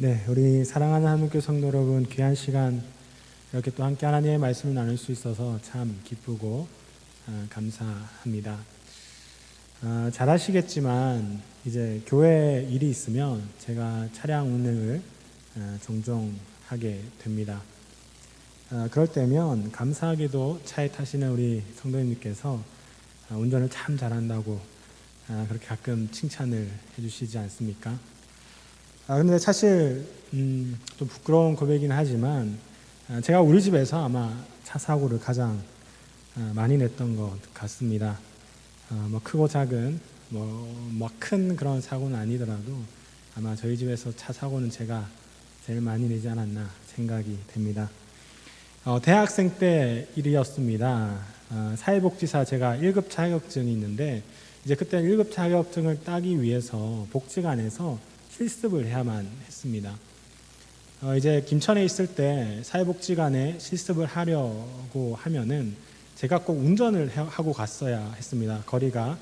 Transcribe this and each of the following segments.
네, 우리 사랑하는 하나님교 성도 여러분, 귀한 시간 이렇게 또 함께 하나님의 말씀을 나눌 수 있어서 참 기쁘고 감사합니다. 잘 아시겠지만 이제 교회 일이 있으면 제가 차량 운행을 종종 하게 됩니다. 그럴 때면 감사하게도 차에 타시는 우리 성도님께서 운전을 참 잘한다고 그렇게 가끔 칭찬을 해주시지 않습니까? 근데 사실 좀 부끄러운 고백이긴 하지만 제가 우리 집에서 아마 차 사고를 가장 많이 냈던 것 같습니다. 뭐 크고 작은 뭐 큰 그런 사고는 아니더라도 아마 저희 집에서 차 사고는 제가 제일 많이 내지 않았나 생각이 됩니다. 대학생 때 일이었습니다. 사회복지사 제가 1급 자격증이 있는데 이제 그때 1급 자격증을 따기 위해서 복지관에서 실습을 해야만 했습니다. 이제 김천에 있을 때 사회복지관에 실습을 하려고 하면은 제가 꼭 운전을 하고 갔어야 했습니다. 거리가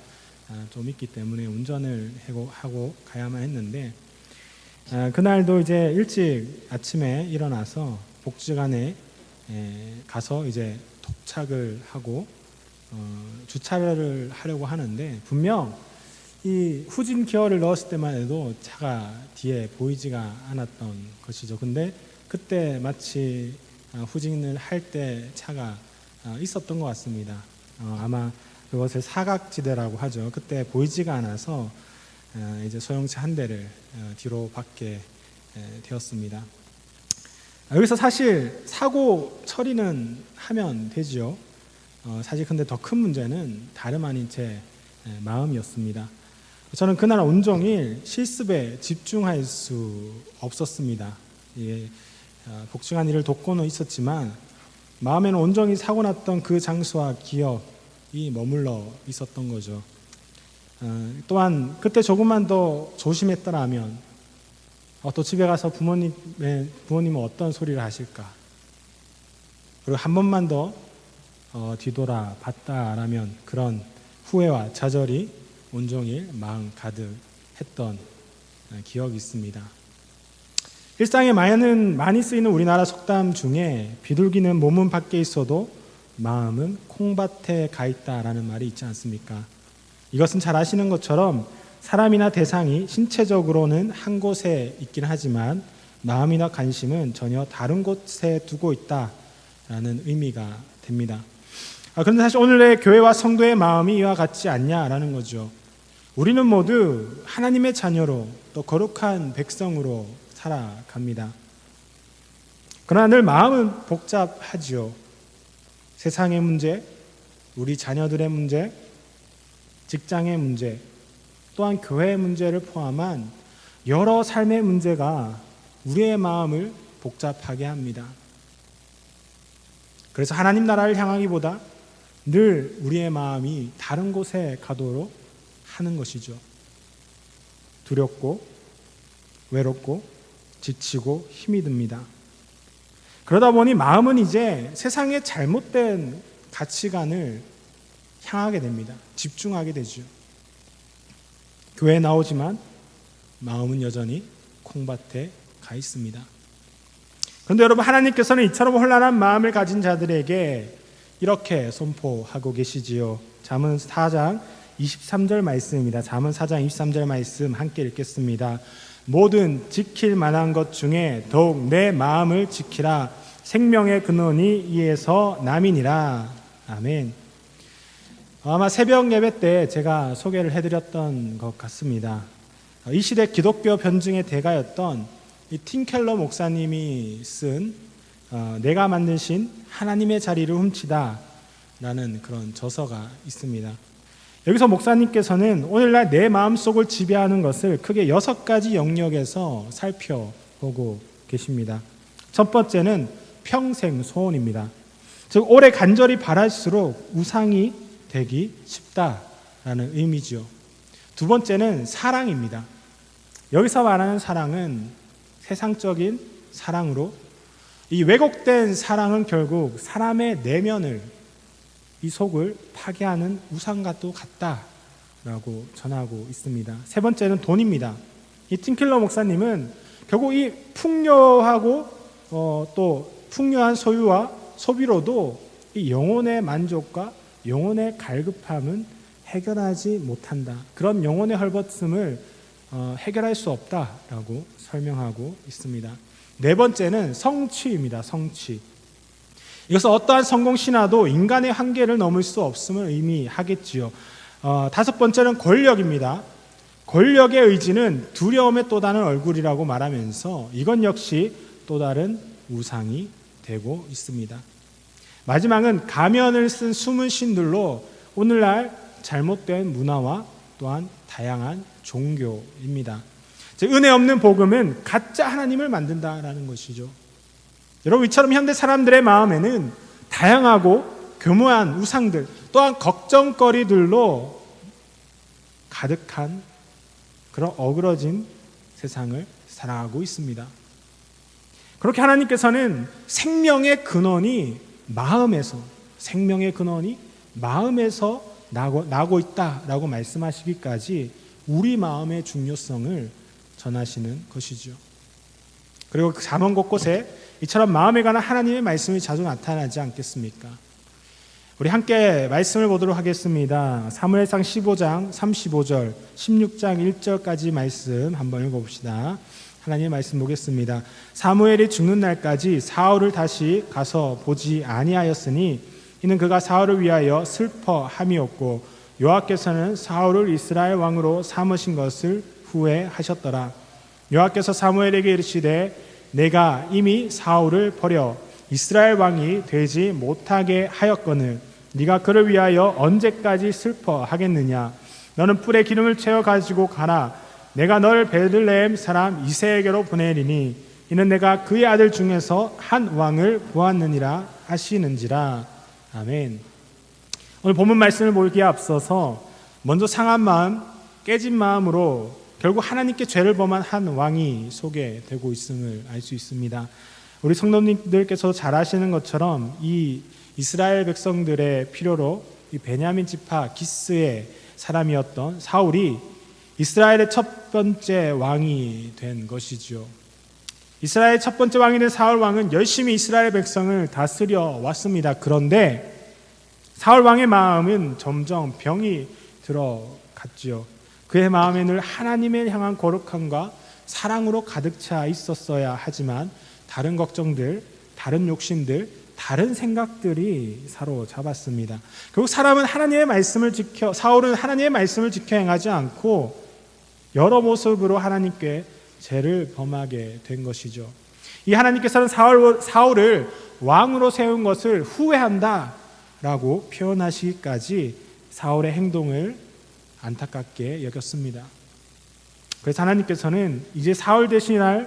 좀 있기 때문에 운전을 하고 가야만 했는데 그날도 이제 일찍 아침에 일어나서 복지관에 가서 이제 도착을 하고 주차를 하려고 하는데 분명 이 후진 기어를 넣었을 때만 해도 차가 뒤에 보이지가 않았던 것이죠. 근데 그때 마치 후진을 할 때 차가 있었던 것 같습니다. 아마 그것을 사각지대라고 하죠. 그때 보이지가 않아서 이제 소형차 한 대를 뒤로 받게 되었습니다. 여기서 사실 사고 처리는 하면 되죠. 사실 근데 더 큰 문제는 다름 아닌 제 마음이었습니다. 저는 그날 온종일 실습에 집중할 수 없었습니다. 복숭아한 일을 돕고는 있었지만 마음에는 온종일 사고 났던 그 장소와 기억이 머물러 있었던 거죠. 또한 그때 조금만 더 조심했더라면 또 집에 가서 부모님은 어떤 소리를 하실까? 그리고 한 번만 더 뒤돌아 봤다라면 그런 후회와 좌절이 온종일 마음 가득했던 기억이 있습니다. 일상에 많이 쓰이는 우리나라 속담 중에 비둘기는 몸은 밖에 있어도 마음은 콩밭에 가 있다라는 말이 있지 않습니까? 이것은 잘 아시는 것처럼 사람이나 대상이 신체적으로는 한 곳에 있긴 하지만 마음이나 관심은 전혀 다른 곳에 두고 있다라는 의미가 됩니다. 그런데 사실 오늘의 교회와 성도의 마음이 이와 같지 않냐라는 거죠. 우리는 모두 하나님의 자녀로 또 거룩한 백성으로 살아갑니다. 그러나 늘 마음은 복잡하지요. 세상의 문제, 우리 자녀들의 문제, 직장의 문제, 또한 교회의 문제를 포함한 여러 삶의 문제가 우리의 마음을 복잡하게 합니다. 그래서 하나님 나라를 향하기보다 늘 우리의 마음이 다른 곳에 가도록 하는 것이죠. 두렵고 외롭고 지치고 힘이 듭니다. 그러다 보니 마음은 이제 세상의 잘못된 가치관을 향하게 됩니다. 집중하게 되죠. 교회에 나오지만 마음은 여전히 콩밭에 가 있습니다. 그런데 여러분, 하나님께서는 이처럼 혼란한 마음을 가진 자들에게 이렇게 선포하고 계시지요. 잠언 4장 23절 말씀입니다. 잠언 4장 23절 말씀 함께 읽겠습니다. 모든 지킬 만한 것 중에 더욱 내 마음을 지키라. 생명의 근원이 이에서 남이니라. 아멘. 아마 새벽 예배 때 제가 소개를 해드렸던 것 같습니다. 이 시대 기독교 변증의 대가였던 이 팀켈러 목사님이 쓴 내가 만드신 하나님의 자리를 훔치다 라는 그런 저서가 있습니다. 여기서 목사님께서는 오늘날 내 마음속을 지배하는 것을 크게 6가지 영역에서 살펴보고 계십니다. 첫 번째는 평생 소원입니다. 즉 오래 간절히 바랄수록 우상이 되기 쉽다라는 의미죠. 두 번째는 사랑입니다. 여기서 말하는 사랑은 세상적인 사랑으로 이 왜곡된 사랑은 결국 사람의 내면을 이 속을 파괴하는 우상과 또 같다라고 전하고 있습니다. 세 번째는 돈입니다. 이 팀켈러 목사님은 결국 이 풍요하고 또 풍요한 소유와 소비로도 이 영혼의 만족과 영혼의 갈급함은 해결하지 못한다. 그런 영혼의 헐벗음을 해결할 수 없다라고 설명하고 있습니다. 네 번째는 성취입니다. 성취. 이것은 어떠한 성공 신화도 인간의 한계를 넘을 수 없음을 의미하겠지요. 다섯 번째는 권력입니다. 권력의 의지는 두려움의 또 다른 얼굴이라고 말하면서 이건 역시 또 다른 우상이 되고 있습니다. 마지막은 가면을 쓴 숨은 신들로 오늘날 잘못된 문화와 또한 다양한 종교입니다. 은혜 없는 복음은 가짜 하나님을 만든다라는 것이죠. 여러분, 이처럼 현대 사람들의 마음에는 다양하고 교묘한 우상들 또한 걱정거리들로 가득한 그런 어그러진 세상을 살아가고 있습니다. 그렇게 하나님께서는 생명의 근원이 마음에서 나고 있다라고 말씀하시기까지 우리 마음의 중요성을 전하시는 것이죠. 그리고 그 잠언 곳곳에 이처럼 마음에 관한 하나님의 말씀이 자주 나타나지 않겠습니까? 우리 함께 말씀을 보도록 하겠습니다. 사무엘상 15장 35절 16장 1절까지 말씀 한번 읽어봅시다. 하나님의 말씀 보겠습니다. 사무엘이 죽는 날까지 사울을 다시 가서 보지 아니하였으니 이는 그가 사울을 위하여 슬퍼함이었고 여호와께서는 사울을 이스라엘 왕으로 삼으신 것을 후회하셨더라. 여호와께서 사무엘에게 이르시되 내가 이미 사울을 버려 이스라엘 왕이 되지 못하게 하였거늘 네가 그를 위하여 언제까지 슬퍼하겠느냐. 너는 뿔에 기름을 채워 가지고 가라. 내가 널 베들레헴 사람 이새에게로 보내리니 이는 내가 그의 아들 중에서 한 왕을 보았느니라 하시는지라. 아멘. 오늘 본문 말씀을 보기에 앞서서 먼저 상한 마음, 깨진 마음으로 결국 하나님께 죄를 범한 한 왕이 소개되고 있음을 알 수 있습니다. 우리 성도님들께서 잘 아시는 것처럼 이 이스라엘 백성들의 필요로 이 베냐민 지파 기스의 사람이었던 사울이 이스라엘의 첫 번째 왕이 된 것이죠. 이스라엘의 첫 번째 왕이 된 사울 왕은 열심히 이스라엘 백성을 다스려 왔습니다. 그런데 사울 왕의 마음은 점점 병이 들어갔지요. 그의 마음에 늘 하나님을 향한 거룩함과 사랑으로 가득 차 있었어야 하지만 다른 걱정들, 다른 욕심들, 다른 생각들이 사로잡았습니다. 결국 사울은 하나님의 말씀을 지켜 행하지 않고 여러 모습으로 하나님께 죄를 범하게 된 것이죠. 이 하나님께서는 사울을 왕으로 세운 것을 후회한다라고 표현하시기까지 사울의 행동을 안타깝게 여겼습니다. 그래서 하나님께서는 이제 사울을 대신할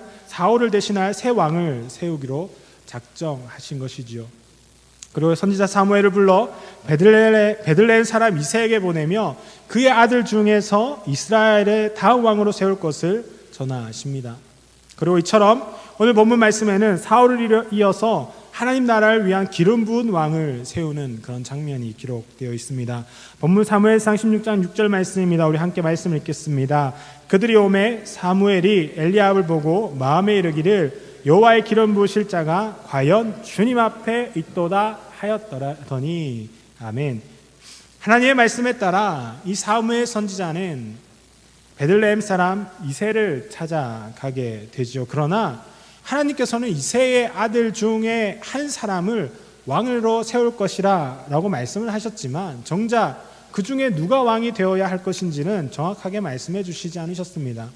새 왕을 세우기로 작정하신 것이지요. 그리고 선지자 사무엘을 불러 베들레헴 사람 이새에게 보내며 그의 아들 중에서 이스라엘의 다음 왕으로 세울 것을 전하십니다. 그리고 이처럼 오늘 본문 말씀에는 사울을 이어서 하나님 나라를 위한 기름 부은 왕을 세우는 그런 장면이 기록되어 있습니다. 본문 사무엘상 16장 6절 말씀입니다. 우리 함께 말씀 읽겠습니다. 그들이 오매 사무엘이 엘리압을 보고 마음에 이르기를 여호와의 기름 부으실 자가 과연 주님 앞에 있도다 하였더니. 아멘. 하나님의 말씀에 따라 이 사무엘 선지자는 베들레헴 사람 이새를 찾아가게 되죠. 그러나 하나님께서는 이새의 아들 중에 한 사람을 왕으로 세울 것이라 라고 말씀을 하셨지만 정작 그 중에 누가 왕이 되어야 할 것인지는 정확하게 말씀해 주시지 않으셨습니다.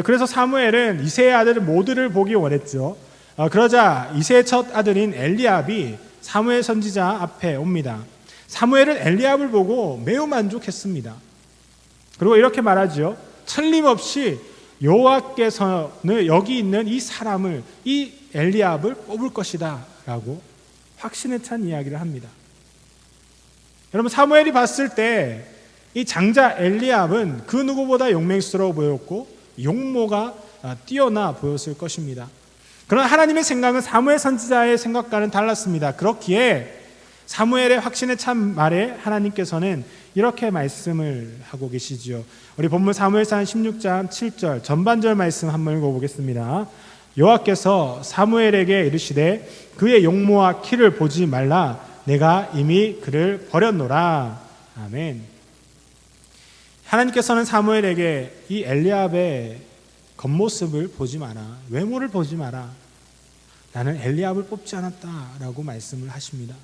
그래서 사무엘은 이새의 아들 모두를 보기 원했죠. 그러자 이새의 첫 아들인 엘리압이 사무엘 선지자 앞에 옵니다. 사무엘은 엘리압을 보고 매우 만족했습니다. 그리고 이렇게 말하죠. 틀림없이 여호와께서는 여기 있는 이 사람을, 이 엘리압을 뽑을 것이다 라고 확신에 찬 이야기를 합니다. 여러분, 사무엘이 봤을 때 이 장자 엘리압은 그 누구보다 용맹스러워 보였고 용모가 뛰어나 보였을 것입니다. 그러나 하나님의 생각은 사무엘 선지자의 생각과는 달랐습니다. 그렇기에 사무엘의 확신에 찬 말에 하나님께서는 이렇게 말씀을 하고 계시지요. 우리 본문 사무엘상 16장 7절 전반절 말씀 한번 읽어보겠습니다. 여호와께서 사무엘에게 이르시되 그의 용모와 키를 보지 말라. 내가 이미 그를 버렸노라. 아멘. 하나님께서는 사무엘에게 이 엘리압의 겉모습을 보지 마라. 외모를 보지 마라. 나는 엘리압을 뽑지 않았다라고 말씀을 하십니다.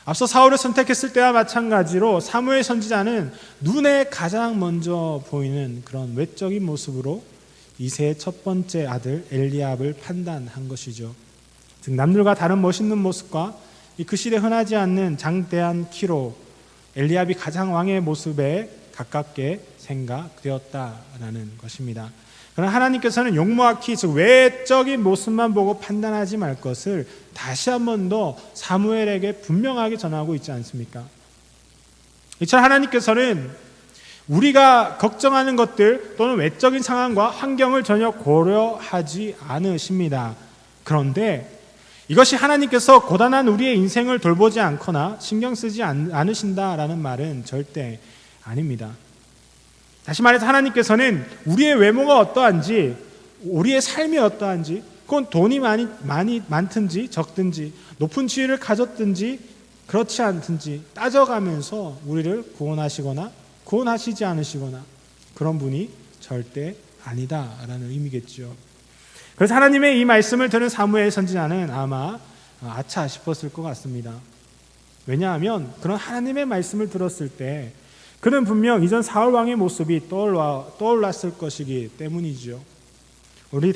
앞서 사울을 선택했을 때와 마찬가지로 사무엘 선지자는 눈에 가장 먼저 보이는 그런 외적인 모습으로 이새의 첫 번째 아들 엘리압을 판단한 것이죠. 즉 남들과 다른 멋있는 모습과 그 시대에 흔하지 않는 장대한 키로 엘리압이 가장 왕의 모습에 가깝게 생각되었다라는 것입니다. 그러나 하나님께서는 용모와 키, 즉 외적인 모습만 보고 판단하지 말 것을 다시 한 번 더 사무엘에게 분명하게 전하고 있지 않습니까? 이처럼 하나님께서는 우리가 걱정하는 것들 또는 외적인 상황과 환경을 전혀 고려하지 않으십니다. 그런데 이것이 하나님께서 고단한 우리의 인생을 돌보지 않거나 신경 쓰지 않으신다라는 말은 절대 아닙니다. 다시 말해서 하나님께서는 우리의 외모가 어떠한지, 우리의 삶이 어떠한지, 그건 돈이 많든지 적든지, 높은 지위를 가졌든지 그렇지 않든지 따져가면서 우리를 구원하시거나 구원하시지 않으시거나 그런 분이 절대 아니다라는 의미겠죠. 그래서 하나님의 이 말씀을 들은 사무엘 선지자는 아마 아차 싶었을 것 같습니다. 왜냐하면 그런 하나님의 말씀을 들었을 때 그는 분명 이전 사울 왕의 모습이 떠올랐을 것이기 때문이죠. 우리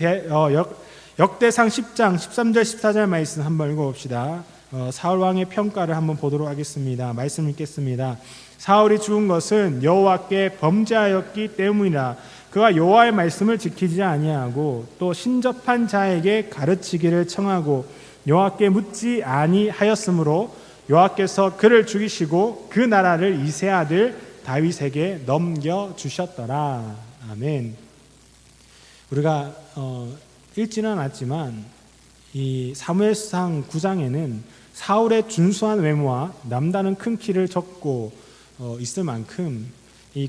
역대상 10장 13절 14절 말씀 한번 읽어봅시다. 사울 왕의 평가를 한번 보도록 하겠습니다. 말씀 읽겠습니다. 사울이 죽은 것은 여호와께 범죄하였기 때문이라. 그가 여호와의 말씀을 지키지 아니하고 또 신접한 자에게 가르치기를 청하고 여호와께 묻지 아니하였으므로 여호와께서 그를 죽이시고 그 나라를 이새 아들 다윗에게 넘겨주셨더라. 아멘. 우리가 읽지는 않았지만 이 사무엘상 9장에는 사울의 준수한 외모와 남다른 큰 키를 적고 있을 만큼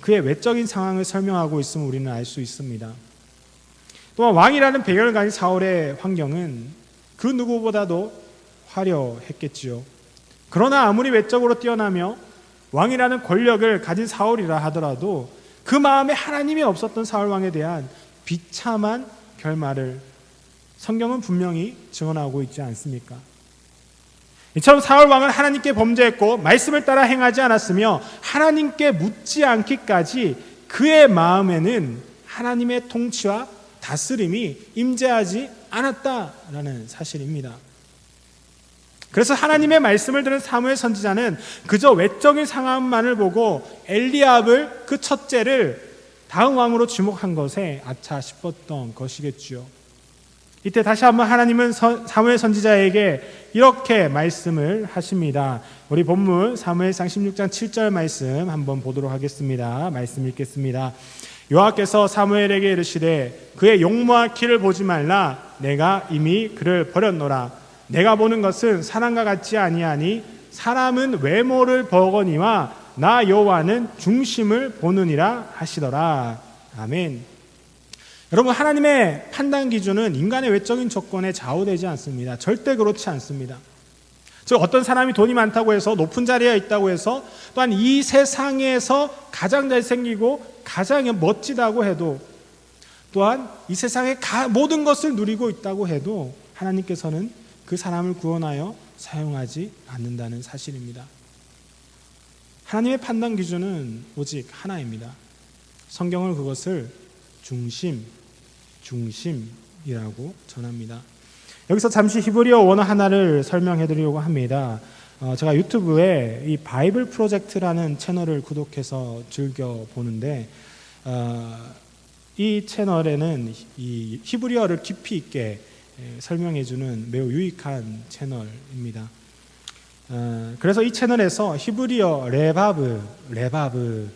그의 외적인 상황을 설명하고 있음을 우리는 알 수 있습니다. 또한 왕이라는 배경을 가진 사울의 환경은 그 누구보다도 화려했겠지요. 그러나 아무리 외적으로 뛰어나며 왕이라는 권력을 가진 사울이라 하더라도 그 마음에 하나님이 없었던 사울 왕에 대한 비참한 결말을 성경은 분명히 증언하고 있지 않습니까? 이처럼 사울 왕은 하나님께 범죄했고 말씀을 따라 행하지 않았으며 하나님께 묻지 않기까지 그의 마음에는 하나님의 통치와 다스림이 임재하지 않았다라는 사실입니다. 그래서 하나님의 말씀을 들은 사무엘 선지자는 그저 외적인 상황만을 보고 엘리압을 그 첫째를 다음 왕으로 지목한 것에 아차 싶었던 것이겠지요. 이때 다시 한번 하나님은 사무엘 선지자에게 이렇게 말씀을 하십니다. 우리 본문 사무엘상 16장 7절 말씀 한번 보도록 하겠습니다. 말씀 읽겠습니다. 여호와께서 사무엘에게 이르시되 그의 용모와 키를 보지 말라. 내가 이미 그를 버렸노라. 내가 보는 것은 사람과 같지 아니하니 사람은 외모를 보거니와 나 여호와는 중심을 보느니라 하시더라. 아멘. 여러분, 하나님의 판단 기준은 인간의 외적인 조건에 좌우되지 않습니다. 절대 그렇지 않습니다. 즉 어떤 사람이 돈이 많다고 해서 높은 자리에 있다고 해서 또한 이 세상에서 가장 잘생기고 가장 멋지다고 해도 또한 이 세상의 모든 것을 누리고 있다고 해도 하나님께서는 그 사람을 구원하여 사용하지 않는다는 사실입니다. 하나님의 판단 기준은 오직 하나입니다. 성경은 그것을 중심이라고 전합니다. 여기서 잠시 히브리어 원어 하나를 설명해 드리려고 합니다. 제가 유튜브에 이 바이블 프로젝트라는 채널을 구독해서 즐겨 보는데 이 채널에는 이 히브리어를 깊이 있게 설명해 주는 매우 유익한 채널입니다. 그래서 이 채널에서 히브리어 레바브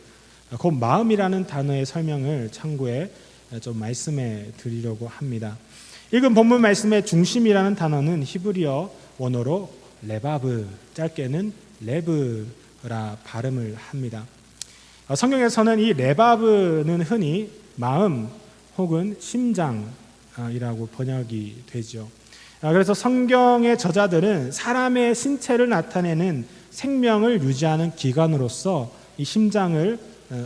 곧 마음이라는 단어의 설명을 참고해 좀 말씀해 드리려고 합니다. 읽은 본문 말씀의 중심이라는 단어는 히브리어 원어로 레바브, 짧게는 레브라고 레바브라 발음을 합니다. 성경에서는 이 레바브는 흔히 마음 혹은 심장이라고 번역이 되죠. 그래서 성경의 저자들은 사람의 신체를 나타내는 생명을 유지하는 기관으로서 이 심장을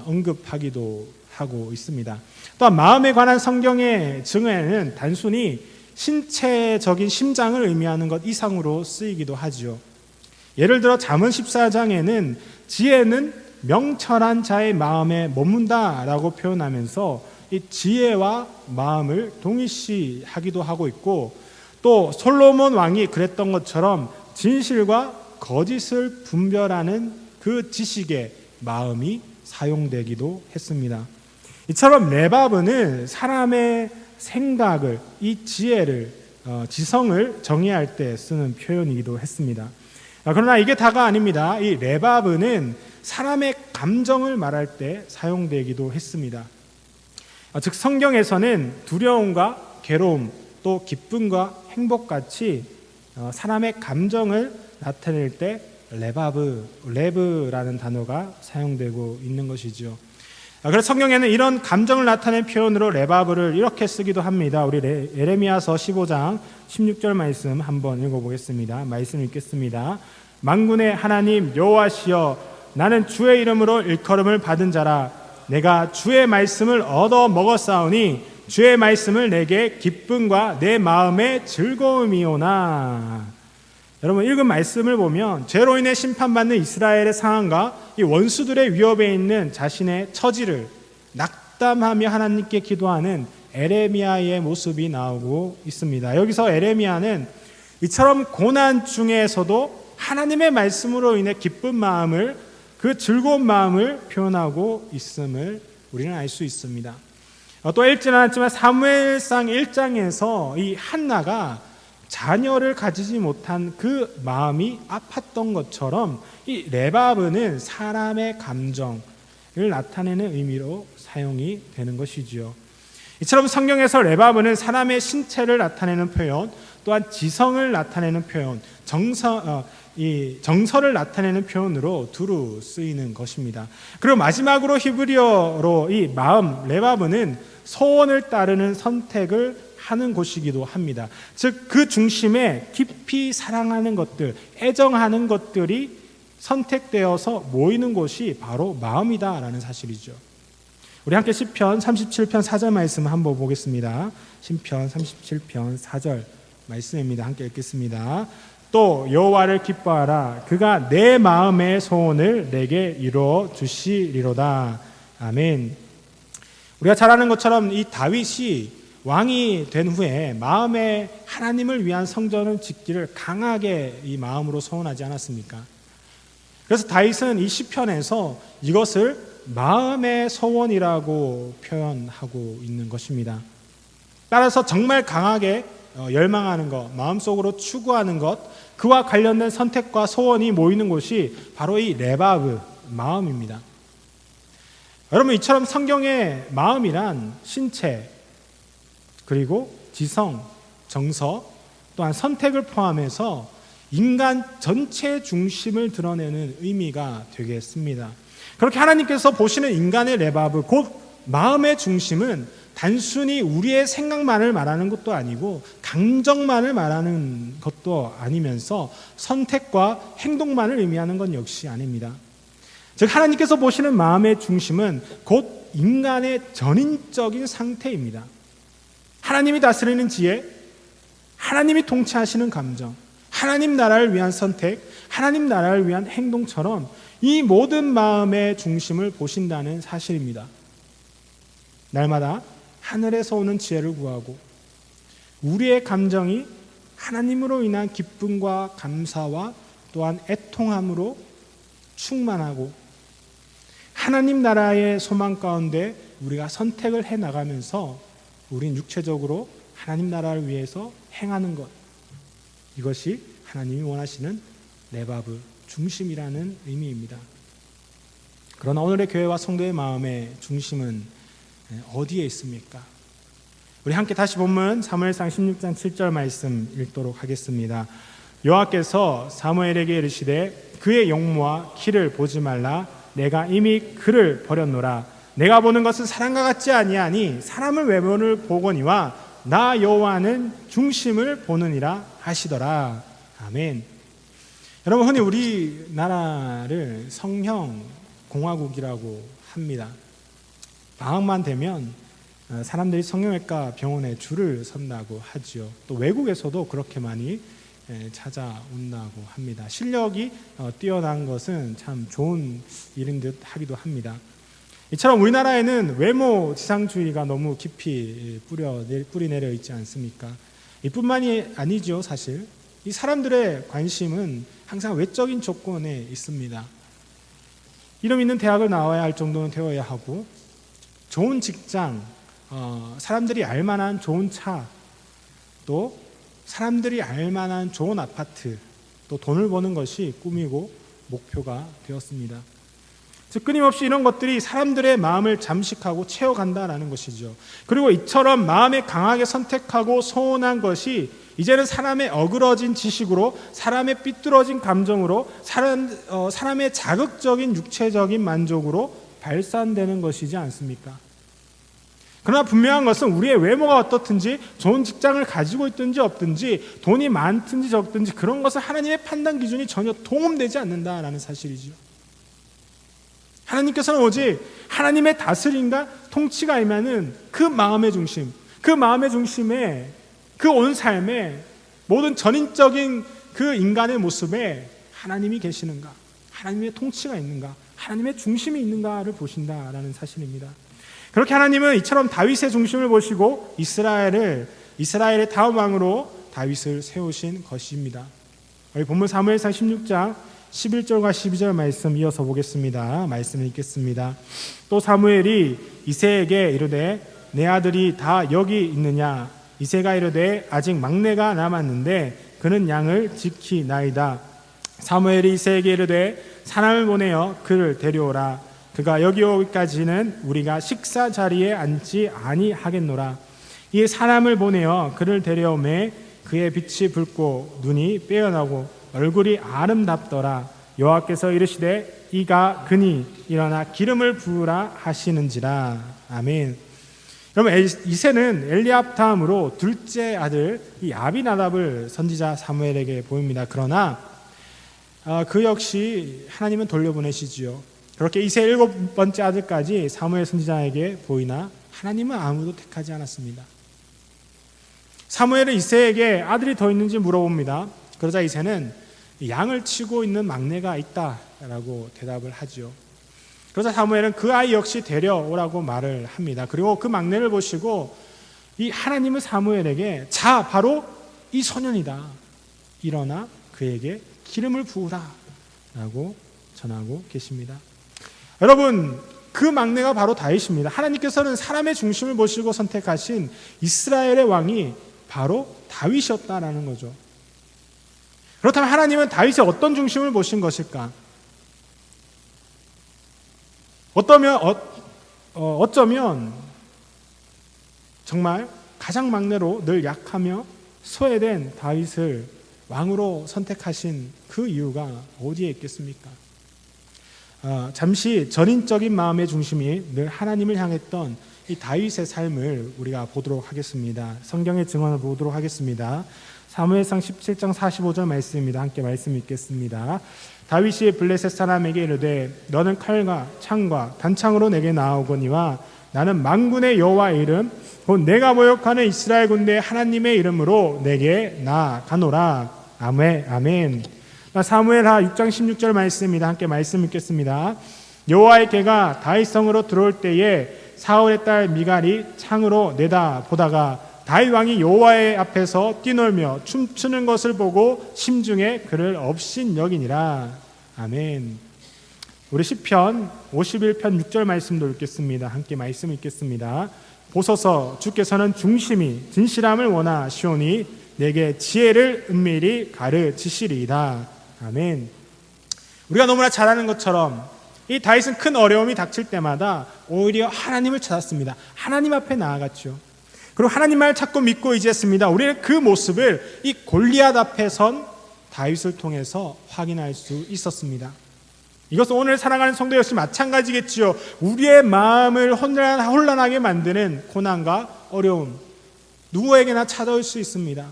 언급하기도 하고 있습니다. 또한 마음에 관한 성경의 증언에는 단순히 신체적인 심장을 의미하는 것 이상으로 쓰이기도 하죠. 예를 들어 잠언 14장에는 지혜는 명철한 자의 마음에 머문다라고 표현하면서 이 지혜와 마음을 동일시하기도 하고 있고, 또 솔로몬 왕이 그랬던 것처럼 진실과 거짓을 분별하는 그 지식의 마음이 사용되기도 했습니다. 이처럼 레바브는 사람의 생각을, 이 지혜를, 지성을 정의할 때 쓰는 표현이기도 했습니다. 그러나 이게 다가 아닙니다. 이 레바브는 사람의 감정을 말할 때 사용되기도 했습니다. 즉 성경에서는 두려움과 괴로움, 또 기쁨과 행복같이 사람의 감정을 나타낼 때 레브라는 단어가 사용되고 있는 것이죠. 그래서 성경에는 이런 감정을 나타낸 표현으로 레바브를 이렇게 쓰기도 합니다. 우리 예레미야서 15장 16절 말씀 한번 읽어보겠습니다. 말씀 읽겠습니다. 만군의 하나님 여호와시여, 나는 주의 이름으로 일컬음을 받은 자라. 내가 주의 말씀을 얻어 먹었사오니 주의 말씀을 내게 기쁨과 내 마음의 즐거움이오나. 여러분, 읽은 말씀을 보면 죄로 인해 심판받는 이스라엘의 상황과 이 원수들의 위협에 있는 자신의 처지를 낙담하며 하나님께 기도하는 에레미야의 모습이 나오고 있습니다. 여기서 에레미야는 이처럼 고난 중에서도 하나님의 말씀으로 인해 기쁜 마음을, 그 즐거운 마음을 표현하고 있음을 우리는 알 수 있습니다. 또 읽지는 않았지만 사무엘상 1장에서 이 한나가 자녀를 가지지 못한 그 마음이 아팠던 것처럼 이 레바브는 사람의 감정을 나타내는 의미로 사용이 되는 것이지요. 이처럼 성경에서 레바브는 사람의 신체를 나타내는 표현, 또한 지성을 나타내는 표현, 정서를 나타내는 표현으로 두루 쓰이는 것입니다. 그리고 마지막으로 히브리어로 이 마음, 레바브는 소원을 따르는 선택을 하는 곳이기도 합니다. 즉 그 중심에 깊이 사랑하는 것들, 애정하는 것들이 선택되어서 모이는 곳이 바로 마음이다라는 사실이죠. 우리 함께 시편 37편 4절 말씀 한번 보겠습니다. 시편 37편 4절 말씀입니다. 함께 읽겠습니다. 또 여호와를 기뻐하라. 그가 내 마음의 소원을 내게 이루어 주시리로다. 아멘. 우리가 잘 아는 것처럼 이 다윗이 왕이 된 후에 마음에 하나님을 위한 성전을 짓기를 강하게 이 마음으로 소원하지 않았습니까? 그래서 다윗은 이 시편에서 이것을 마음의 소원이라고 표현하고 있는 것입니다. 따라서 정말 강하게 열망하는 것, 마음속으로 추구하는 것, 그와 관련된 선택과 소원이 모이는 곳이 바로 이 레바브, 마음입니다. 여러분, 이처럼 성경의 마음이란 신체, 그리고 지성, 정서, 또한 선택을 포함해서 인간 전체 중심을 드러내는 의미가 되겠습니다. 그렇게 하나님께서 보시는 인간의 레바브, 곧 마음의 중심은 단순히 우리의 생각만을 말하는 것도 아니고 감정만을 말하는 것도 아니면서 선택과 행동만을 의미하는 건 역시 아닙니다. 즉 하나님께서 보시는 마음의 중심은 곧 인간의 전인적인 상태입니다. 하나님이 다스리는 지혜, 하나님이 통치하시는 감정, 하나님 나라를 위한 선택, 하나님 나라를 위한 행동처럼 이 모든 마음의 중심을 보신다는 사실입니다. 날마다 하늘에서 오는 지혜를 구하고 우리의 감정이 하나님으로 인한 기쁨과 감사와 또한 애통함으로 충만하고 하나님 나라의 소망 가운데 우리가 선택을 해나가면서 우린 육체적으로 하나님 나라를 위해서 행하는 것, 이것이 하나님이 원하시는 레바브, 중심이라는 의미입니다. 그러나 오늘의 교회와 성도의 마음의 중심은 어디에 있습니까? 우리 함께 다시 본문 사무엘상 16장 7절 말씀 읽도록 하겠습니다. 여호와께서 사무엘에게 이르시되 그의 용모와 키를 보지 말라. 내가 이미 그를 버렸노라. 내가 보는 것은 사람과 같지 아니하니 사람은 외모를 보거니와 나 여호와는 중심을 보느니라 하시더라. 아멘. 여러분, 흔히 우리나라를 성형 공화국이라고 합니다. 방학만 되면 사람들이 성형외과 병원에 줄을 선다고 하죠. 또 외국에서도 그렇게 많이 찾아온다고 합니다. 실력이 뛰어난 것은 참 좋은 일인 듯 하기도 합니다. 이처럼 우리나라에는 외모 지상주의가 너무 깊이 뿌리내려 있지 않습니까? 이뿐만이 아니죠. 사실 이 사람들의 관심은 항상 외적인 조건에 있습니다. 이름 있는 대학을 나와야 할 정도는 되어야 하고, 좋은 직장, 사람들이 알만한 좋은 차, 또 사람들이 알만한 좋은 아파트, 또 돈을 버는 것이 꿈이고 목표가 되었습니다. 즉 끊임없이 이런 것들이 사람들의 마음을 잠식하고 채워간다라는 것이죠. 그리고 이처럼 마음에 강하게 선택하고 소원한 것이 이제는 사람의 어그러진 지식으로, 사람의 삐뚤어진 감정으로, 사람의 자극적인 육체적인 만족으로 발산되는 것이지 않습니까? 그러나 분명한 것은 우리의 외모가 어떻든지, 좋은 직장을 가지고 있든지 없든지, 돈이 많든지 적든지 그런 것은 하나님의 판단 기준이 전혀 동음되지 않는다라는 사실이죠. 하나님께서는 오직 하나님의 다스림과 통치가 임하는 그 마음의 중심, 그 마음의 중심에, 그 온 삶에, 모든 전인적인 그 인간의 모습에 하나님이 계시는가, 하나님의 통치가 있는가, 하나님의 중심이 있는가를 보신다라는 사실입니다. 그렇게 하나님은 이처럼 다윗의 중심을 보시고 이스라엘의 다음 왕으로 다윗을 세우신 것입니다. 우리 본문 사무엘상 16장 11절과 12절 말씀 이어서 보겠습니다. 말씀을 읽겠습니다. 또 사무엘이 이새에게 이르되 내 아들이 다 여기 있느냐? 이새가 이르되 아직 막내가 남았는데 그는 양을 지키나이다. 사무엘이 이새에게 이르되 사람을 보내어 그를 데려오라. 그가 여기 오기까지는 우리가 식사 자리에 앉지 아니하겠노라. 이에 사람을 보내어 그를 데려오매 그의 빛이 붉고 눈이 빼어나고 얼굴이 아름답더라. 여호와께서 이르시되 이가 그니 일어나 기름을 부으라 하시는지라. 아멘. 여러분, 이새는 엘리압 다음으로 둘째 아들 이 아비나답을 선지자 사무엘에게 보입니다. 그러나 그 역시 하나님은 돌려보내시지요. 그렇게 이새 7번째 아들까지 사무엘 선지자에게 보이나 하나님은 아무도 택하지 않았습니다. 사무엘은 이새에게 아들이 더 있는지 물어봅니다. 그러자 이새는 양을 치고 있는 막내가 있다라고 대답을 하죠. 그러자 사무엘은 그 아이 역시 데려오라고 말을 합니다. 그리고 그 막내를 보시고 이 하나님은 사무엘에게 자, 바로 이 소년이다. 일어나 그에게 기름을 부으라 라고 전하고 계십니다. 여러분, 그 막내가 바로 다윗입니다. 하나님께서는 사람의 중심을 보시고 선택하신 이스라엘의 왕이 바로 다윗이었다라는 거죠. 그렇다면 하나님은 다윗의 어떤 중심을 보신 것일까? 어쩌면 정말 가장 막내로 늘 약하며 소외된 다윗을 왕으로 선택하신 그 이유가 어디에 있겠습니까? 잠시 전인적인 마음의 중심이 늘 하나님을 향했던 이 다윗의 삶을 우리가 보도록 하겠습니다. 성경의 증언을 보도록 하겠습니다. 사무엘상 17장 45절 말씀입니다. 함께 말씀 읽겠습니다. 다윗이 블레셋 사람에게 이르되 너는 칼과 창과 단창으로 내게 나아오거니와 나는 만군의 여호와의 이름 곧 내가 모욕하는 이스라엘 군대의 하나님의 이름으로 내게 나아가노라. 아멘. 사무엘하 6장 16절 말씀입니다. 함께 말씀 읽겠습니다. 여호와의 개가 다윗성으로 들어올 때에 사울의 딸 미갈이 창으로 내다보다가 다윗 왕이 여호와의 앞에서 뛰놀며 춤추는 것을 보고 심중에 그를 업신여기니라. 아멘. 우리 시편 51편 6절 말씀도 읽겠습니다. 함께 말씀 읽겠습니다. 보소서 주께서는 중심이 진실함을 원하시오니 내게 지혜를 은밀히 가르치시리이다. 아멘. 우리가 너무나 잘 아는 것처럼 이 다윗은 큰 어려움이 닥칠 때마다 오히려 하나님을 찾았습니다. 하나님 앞에 나아갔죠. 그리고 하나님만을 찾고 믿고 의지했습니다. 우리는 그 모습을 이 골리앗 앞에 선 다윗을 통해서 확인할 수 있었습니다. 이것은 오늘 사랑하는 성도 역시 마찬가지겠지요. 우리의 마음을 혼란하게 만드는 고난과 어려움, 누구에게나 찾아올 수 있습니다.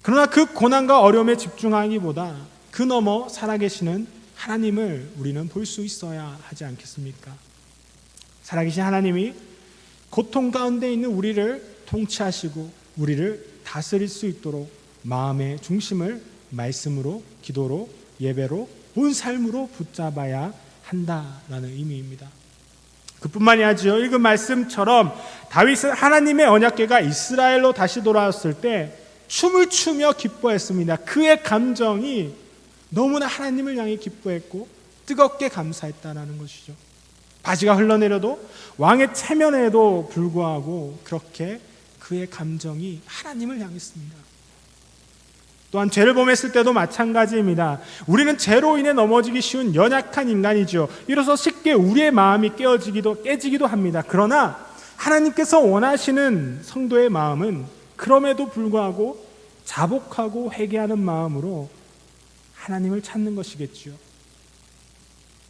그러나 그 고난과 어려움에 집중하기보다 그 너머 살아계시는 하나님을 우리는 볼 수 있어야 하지 않겠습니까? 살아계신 하나님이 고통 가운데 있는 우리를 통치하시고 우리를 다스릴 수 있도록 마음의 중심을 말씀으로, 기도로, 예배로, 온 삶으로 붙잡아야 한다라는 의미입니다. 그뿐만이 아니죠. 읽은 말씀처럼 다윗은 하나님의 언약궤가 이스라엘로 다시 돌아왔을 때 춤을 추며 기뻐했습니다. 그의 감정이 너무나 하나님을 향해 기뻐했고 뜨겁게 감사했다라는 것이죠. 바지가 흘러내려도 왕의 체면에도 불구하고 그렇게 그의 감정이 하나님을 향했습니다. 또한 죄를 범했을 때도 마찬가지입니다. 우리는 죄로 인해 넘어지기 쉬운 연약한 인간이죠. 이로써 쉽게 우리의 마음이 깨지기도 합니다. 그러나 하나님께서 원하시는 성도의 마음은 그럼에도 불구하고 자복하고 회개하는 마음으로 하나님을 찾는 것이겠죠.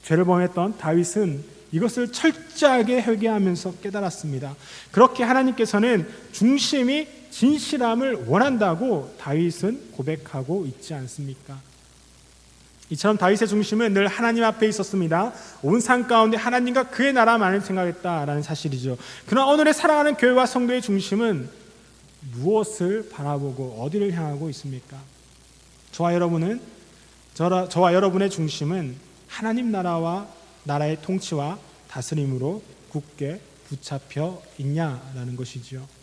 죄를 범했던 다윗은 이것을 철저하게 회개하면서 깨달았습니다. 그렇게 하나님께서는 중심이 진실함을 원한다고 다윗은 고백하고 있지 않습니까? 이처럼 다윗의 중심은 늘 하나님 앞에 있었습니다. 온 산 가운데 하나님과 그의 나라만을 생각했다라는 사실이죠. 그러나 오늘의 사랑하는 교회와 성도의 중심은 무엇을 바라보고 어디를 향하고 있습니까? 저와 여러분의 중심은 하나님 나라의 통치와 다스림으로 굳게 붙잡혀 있냐라는 것이지요.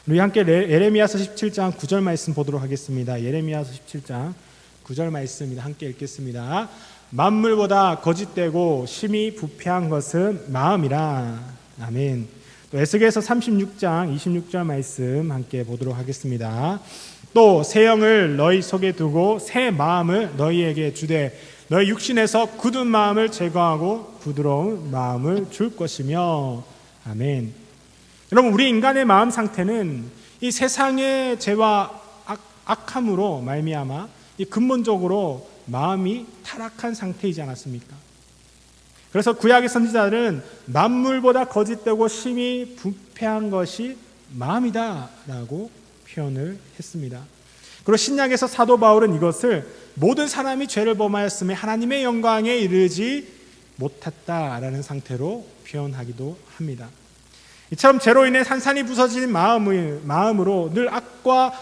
우리 함께 예레미야서 17장 9절 말씀 보도록 하겠습니다. 예레미야서 17장 9절 말씀 함께 읽겠습니다. 만물보다 거짓되고 심히 부패한 것은 마음이라. 아멘. 또 에스겔서 36장 26절 말씀 함께 보도록 하겠습니다. 또 새 영을 너희 속에 두고 새 마음을 너희에게 주되 너희 육신에서 굳은 마음을 제거하고 부드러운 마음을 줄 것이며. 아멘. 여러분, 우리 인간의 마음 상태는 이 세상의 죄와 악함으로 말미암아 이 근본적으로 마음이 타락한 상태이지 않았습니까? 그래서 구약의 선지자들은 만물보다 거짓되고 심히 부패한 것이 마음이다라고 표현을 했습니다. 그리고 신약에서 사도 바울은 이것을 모든 사람이 죄를 범하였음에 하나님의 영광에 이르지 못했다라는 상태로 표현하기도 합니다. 이처럼 죄로 인해 산산이 부서진 마음으로 늘 악과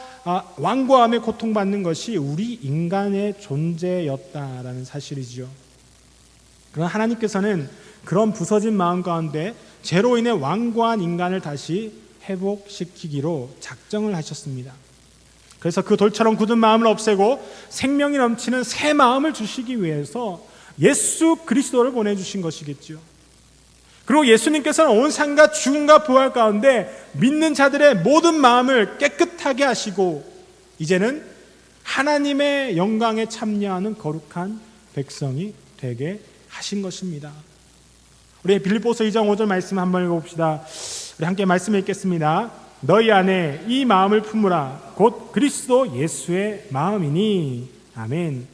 완고함에 고통받는 것이 우리 인간의 존재였다라는 사실이죠. 그러나 하나님께서는 그런 부서진 마음 가운데 죄로 인해 완고한 인간을 다시 회복시키기로 작정을 하셨습니다. 그래서 그 돌처럼 굳은 마음을 없애고 생명이 넘치는 새 마음을 주시기 위해서 예수 그리스도를 보내주신 것이겠죠. 그리고 예수님께서는 온 삶과 죽음과 부활 가운데 믿는 자들의 모든 마음을 깨끗하게 하시고 이제는 하나님의 영광에 참여하는 거룩한 백성이 되게 하신 것입니다. 우리 빌립보서 2장 5절 말씀 한번 읽어봅시다. 우리 함께 말씀 읽겠습니다. 너희 안에 이 마음을 품으라. 곧 그리스도 예수의 마음이니. 아멘.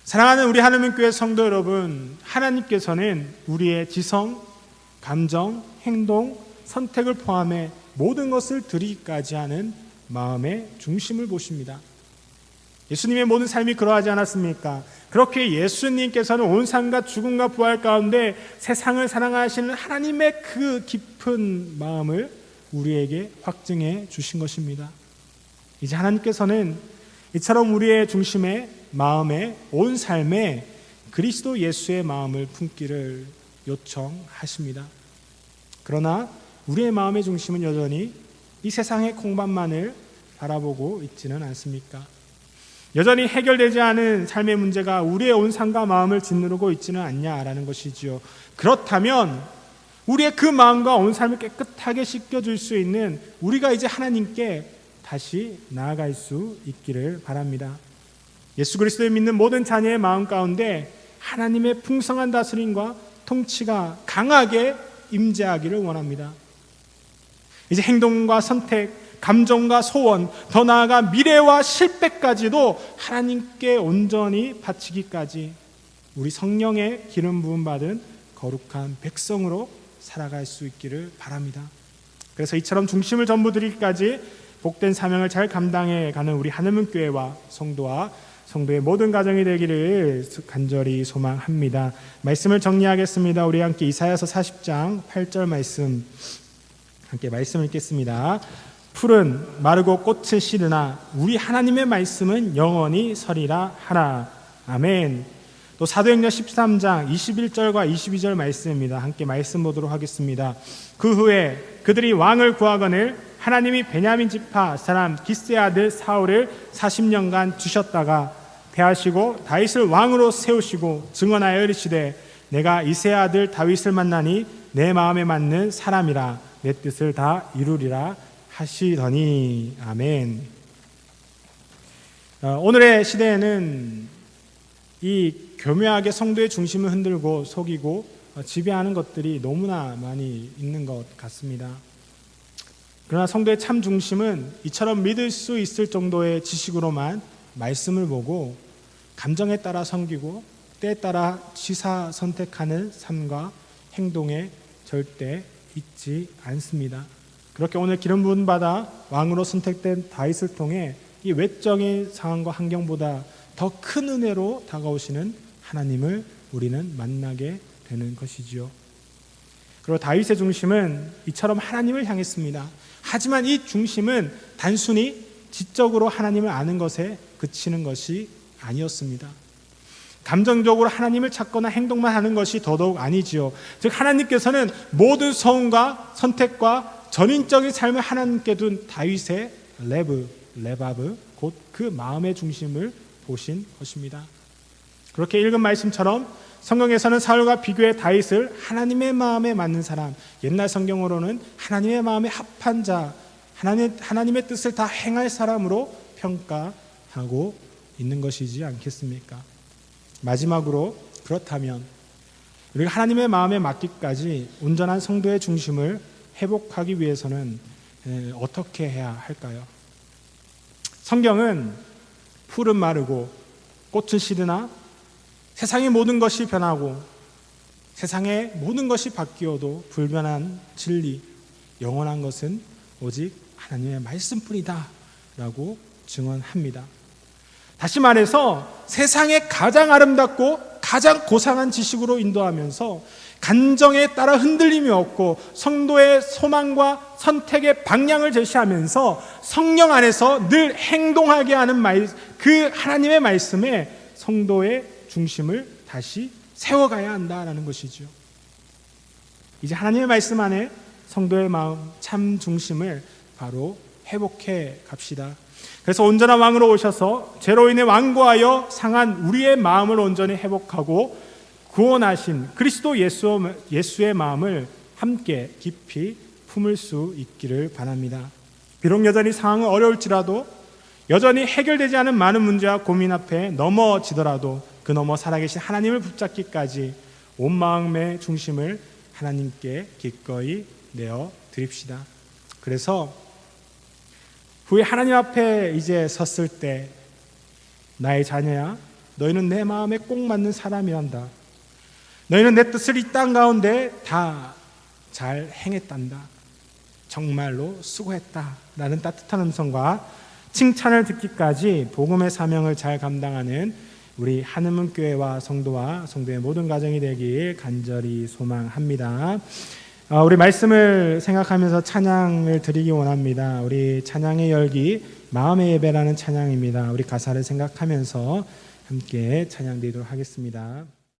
사랑하는 우리 하나님교회 성도 여러분, 하나님께서는 우리의 지성, 감정, 행동, 선택을 포함해 모든 것을 드리기까지 하는 마음의 중심을 보십니다. 예수님의 모든 삶이 그러하지 않았습니까? 그렇게 예수님께서는 온 삶과 죽음과 부활 가운데 세상을 사랑하시는 하나님의 그 깊은 마음을 우리에게 확증해 주신 것입니다. 이제 하나님께서는 이처럼 우리의 중심에 마음에 온 삶에 그리스도 예수의 마음을 품기를 요청하십니다. 그러나 우리의 마음의 중심은 여전히 이 세상의 공간만을 바라보고 있지는 않습니까? 여전히 해결되지 않은 삶의 문제가 우리의 온 삶과 마음을 짓누르고 있지는 않냐라는 것이지요. 그렇다면 우리의 그 마음과 온 삶을 깨끗하게 씻겨줄 수 있는 우리가 이제 하나님께 다시 나아갈 수 있기를 바랍니다. 예수 그리스도를 믿는 모든 자녀의 마음 가운데 하나님의 풍성한 다스림과 통치가 강하게 임재하기를 원합니다. 이제 행동과 선택, 감정과 소원, 더 나아가 미래와 실패까지도 하나님께 온전히 바치기까지 우리 성령의 기름 부음 받은 거룩한 백성으로 살아갈 수 있기를 바랍니다. 그래서 이처럼 중심을 전부 드리기까지 복된 사명을 잘 감당해 가는 우리 하늘문 교회와 성도와 성도의 모든 가정이 되기를 간절히 소망합니다. 말씀을 정리하겠습니다. 우리 함께 이사야서 40장 8절 말씀 함께 말씀을 읽겠습니다. 풀은 마르고 꽃은 시드나 우리 하나님의 말씀은 영원히 서리라 하라. 아멘. 또 사도행전 13장 21절과 22절 말씀입니다. 함께 말씀 보도록 하겠습니다. 그 후에 그들이 왕을 구하거늘 하나님이 베냐민 지파 사람 기스의 아들 사울을 40년간 주셨다가 패하시고 다윗을 왕으로 세우시고 증언하여 이르시되 내가 이새의 아들 다윗을 만나니 내 마음에 맞는 사람이라 내 뜻을 다 이루리라 하시더니. 아멘. 오늘의 시대에는 이 교묘하게 성도의 중심을 흔들고 속이고 지배하는 것들이 너무나 많이 있는 것 같습니다. 그러나 성도의 참 중심은 이처럼 믿을 수 있을 정도의 지식으로만 말씀을 보고 감정에 따라 섬기고 때에 따라 취사 선택하는 삶과 행동에 절대 있지 않습니다. 그렇게 오늘 기름 부음 받아 왕으로 선택된 다윗을 통해 이 외적인 상황과 환경보다 더 큰 은혜로 다가오시는 하나님을 우리는 만나게 되는 것이지요. 그리고 다윗의 중심은 이처럼 하나님을 향했습니다. 하지만 이 중심은 단순히 지적으로 하나님을 아는 것에 그치는 것이 아니었습니다. 감정적으로 하나님을 찾거나 행동만 하는 것이 더더욱 아니지요. 즉 하나님께서는 모든 소원과 선택과 전인적인 삶을 하나님께 둔 다윗의 레바브 곧 그 마음의 중심을 보신 것입니다. 그렇게 읽은 말씀처럼 성경에서는 사울과 비교해 다윗을 하나님의 마음에 맞는 사람, 옛날 성경으로는 하나님의 마음에 합한 자, 하나님의 뜻을 다 행할 사람으로 평가하고 있는 것이지 않겠습니까? 마지막으로 그렇다면 우리가 하나님의 마음에 맞기까지 온전한 성도의 중심을 회복하기 위해서는 어떻게 해야 할까요? 성경은 풀은 마르고 꽃은 시드나 세상의 모든 것이 변하고 세상의 모든 것이 바뀌어도 불변한 진리, 영원한 것은 오직 하나님의 말씀뿐이다 라고 증언합니다. 다시 말해서 세상의 가장 아름답고 가장 고상한 지식으로 인도하면서 감정에 따라 흔들림이 없고 성도의 소망과 선택의 방향을 제시하면서 성령 안에서 늘 행동하게 하는 그 하나님의 말씀에 성도의 중심을 다시 세워가야 한다라는 것이죠. 이제 하나님의 말씀 안에 성도의 마음 참 중심을 바로 회복해 갑시다. 그래서 온전한 왕으로 오셔서 죄로 인해 완고하여 상한 우리의 마음을 온전히 회복하고 구원하신 그리스도 예수의 마음을 함께 깊이 품을 수 있기를 바랍니다. 비록 여전히 상황은 어려울지라도 여전히 해결되지 않은 많은 문제와 고민 앞에 넘어지더라도 그 넘어 살아계신 하나님을 붙잡기까지 온 마음의 중심을 하나님께 기꺼이 내어 드립시다. 그래서 후에 하나님 앞에 이제 섰을 때 나의 자녀야 너희는 내 마음에 꼭 맞는 사람이란다. 너희는 내 뜻을 이 땅 가운데 다 잘 행했단다. 정말로 수고했다 라는 따뜻한 음성과 칭찬을 듣기까지 복음의 사명을 잘 감당하는 우리 하늘문 교회와 성도와 성도의 모든 가정이 되길 간절히 소망합니다. 우리 말씀을 생각하면서 찬양을 드리기 원합니다. 우리 찬양의 열기 마음의 예배라는 찬양입니다. 우리 가사를 생각하면서 함께 찬양 드리도록 하겠습니다.